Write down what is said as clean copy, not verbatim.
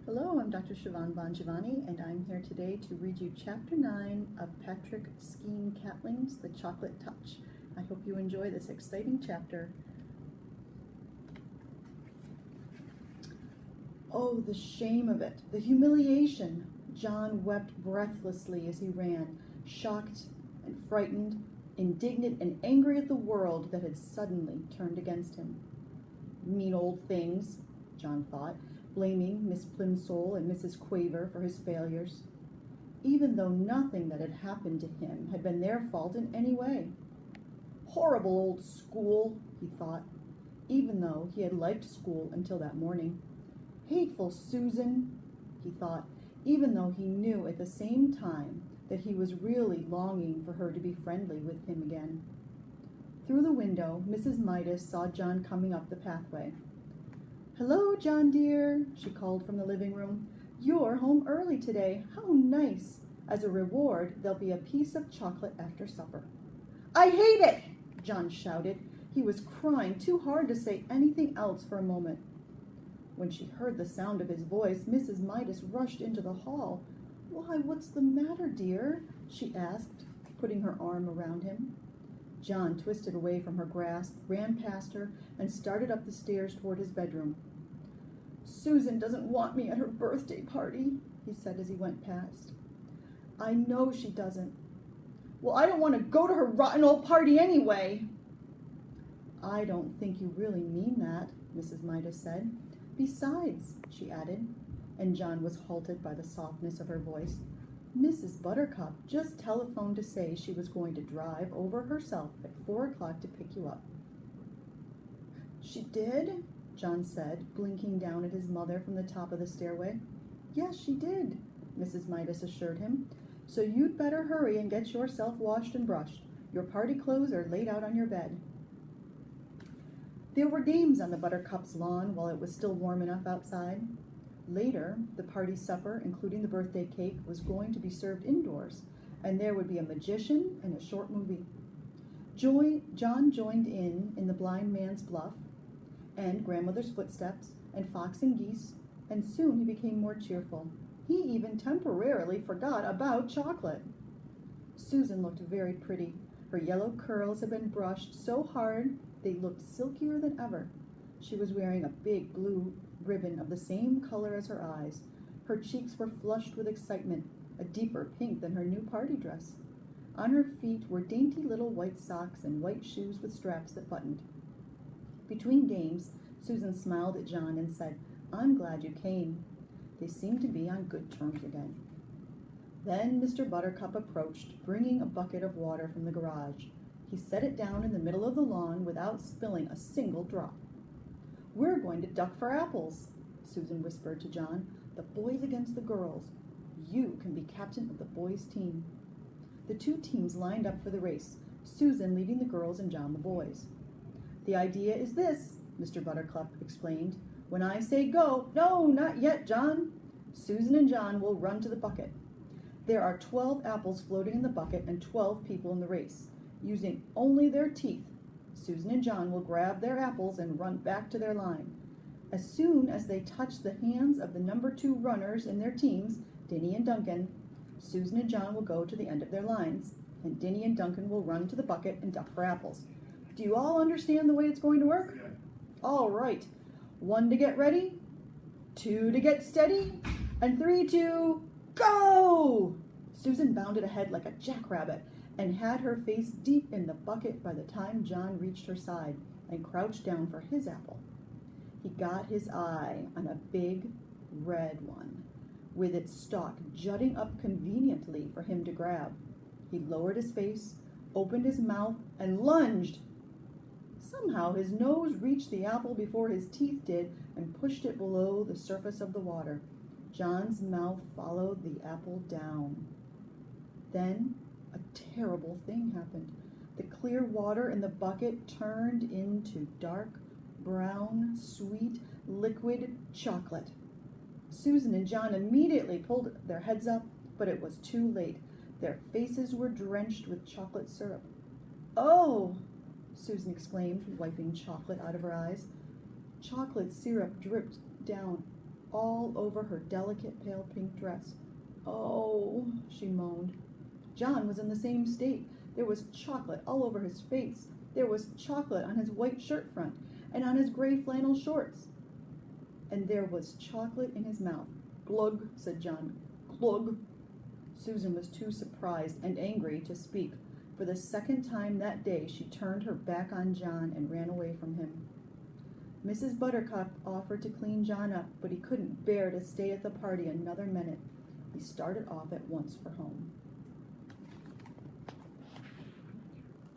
Hello, I'm Dr. Siobhan Bongiovanni, and I'm here today to read you Chapter 9 of Patrick Skene Catling's The Chocolate Touch. I hope you enjoy this exciting chapter. Oh, the shame of it, the humiliation! John wept breathlessly as he ran, shocked and frightened, indignant and angry at the world that had suddenly turned against him. Mean old things, John thought, blaming Miss Plimsoll and Mrs. Quaver for his failures, even though nothing that had happened to him had been their fault in any way. Horrible old school, he thought, even though he had liked school until that morning. Hateful Susan, he thought, even though he knew at the same time that he was really longing for her to be friendly with him again. Through the window, Mrs. Midas saw John coming up the pathway. "Hello, John dear," she called from the living room. "You're home early today. How nice. As a reward, there'll be a piece of chocolate after supper." "I hate it!" John shouted. He was crying too hard to say anything else for a moment. When she heard the sound of his voice, Mrs. Midas rushed into the hall. "Why, what's the matter, dear?" she asked, putting her arm around him. John twisted away from her grasp, ran past her, and started up the stairs toward his bedroom. "Susan doesn't want me at her birthday party," he said as he went past. "I know she doesn't." "Well, I don't want to go to her rotten old party anyway." "I don't think you really mean that," Mrs. Midas said. "Besides," she added, and John was halted by the softness of her voice, "Mrs. Buttercup just telephoned to say she was going to drive over herself at 4 o'clock to pick you up." "She did?" John said, blinking down at his mother from the top of the stairway. "Yes, she did," Mrs. Midas assured him. "So you'd better hurry and get yourself washed and brushed. Your party clothes are laid out on your bed." There were games on the Buttercup's lawn while it was still warm enough outside. Later, the party supper, including the birthday cake, was going to be served indoors, and there would be a magician and a short movie. John joined in the blind man's bluff, and grandmother's footsteps, and fox and geese, and soon he became more cheerful. He even temporarily forgot about chocolate. Susan looked very pretty. Her yellow curls had been brushed so hard they looked silkier than ever. She was wearing a big blue ribbon of the same color as her eyes. Her cheeks were flushed with excitement, a deeper pink than her new party dress. On her feet were dainty little white socks and white shoes with straps that buttoned. Between games, Susan smiled at John and said, "I'm glad you came." They seemed to be on good terms again. Then Mr. Buttercup approached, bringing a bucket of water from the garage. He set it down in the middle of the lawn without spilling a single drop. "We're going to duck for apples," Susan whispered to John. "The boys against the girls. You can be captain of the boys' team." The two teams lined up for the race, Susan leading the girls and John the boys. "The idea is this," Mr. Buttercup explained. "When I say go—" "No, not yet, John." "Susan and John will run to the bucket. There are 12 apples floating in the bucket and 12 people in the race. Using only their teeth, Susan and John will grab their apples and run back to their line. As soon as they touch the hands of the number 2 runners in their teams, Dinny and Duncan, Susan and John will go to the end of their lines, and Dinny and Duncan will run to the bucket and duck for apples. Do you all understand the way it's going to work? All right. 1 to get ready, 2 to get steady, and 3 to go!" Susan bounded ahead like a jackrabbit and had her face deep in the bucket by the time John reached her side and crouched down for his apple. He got his eye on a big red one, with its stalk jutting up conveniently for him to grab. He lowered his face, opened his mouth, and lunged. Somehow his nose reached the apple before his teeth did and pushed it below the surface of the water. John's mouth followed the apple down. Then a terrible thing happened. The clear water in the bucket turned into dark, brown, sweet, liquid chocolate. Susan and John immediately pulled their heads up, but it was too late. Their faces were drenched with chocolate syrup. "Oh!" Susan exclaimed, wiping chocolate out of her eyes. Chocolate syrup dripped down all over her delicate pale pink dress. "Oh," she moaned. John was in the same state. There was chocolate all over his face. There was chocolate on his white shirt front and on his gray flannel shorts. And there was chocolate in his mouth. "Glug," said John. "Glug." Susan was too surprised and angry to speak. For the second time that day, she turned her back on John and ran away from him. Mrs. Buttercup offered to clean John up, but he couldn't bear to stay at the party another minute. He started off at once for home.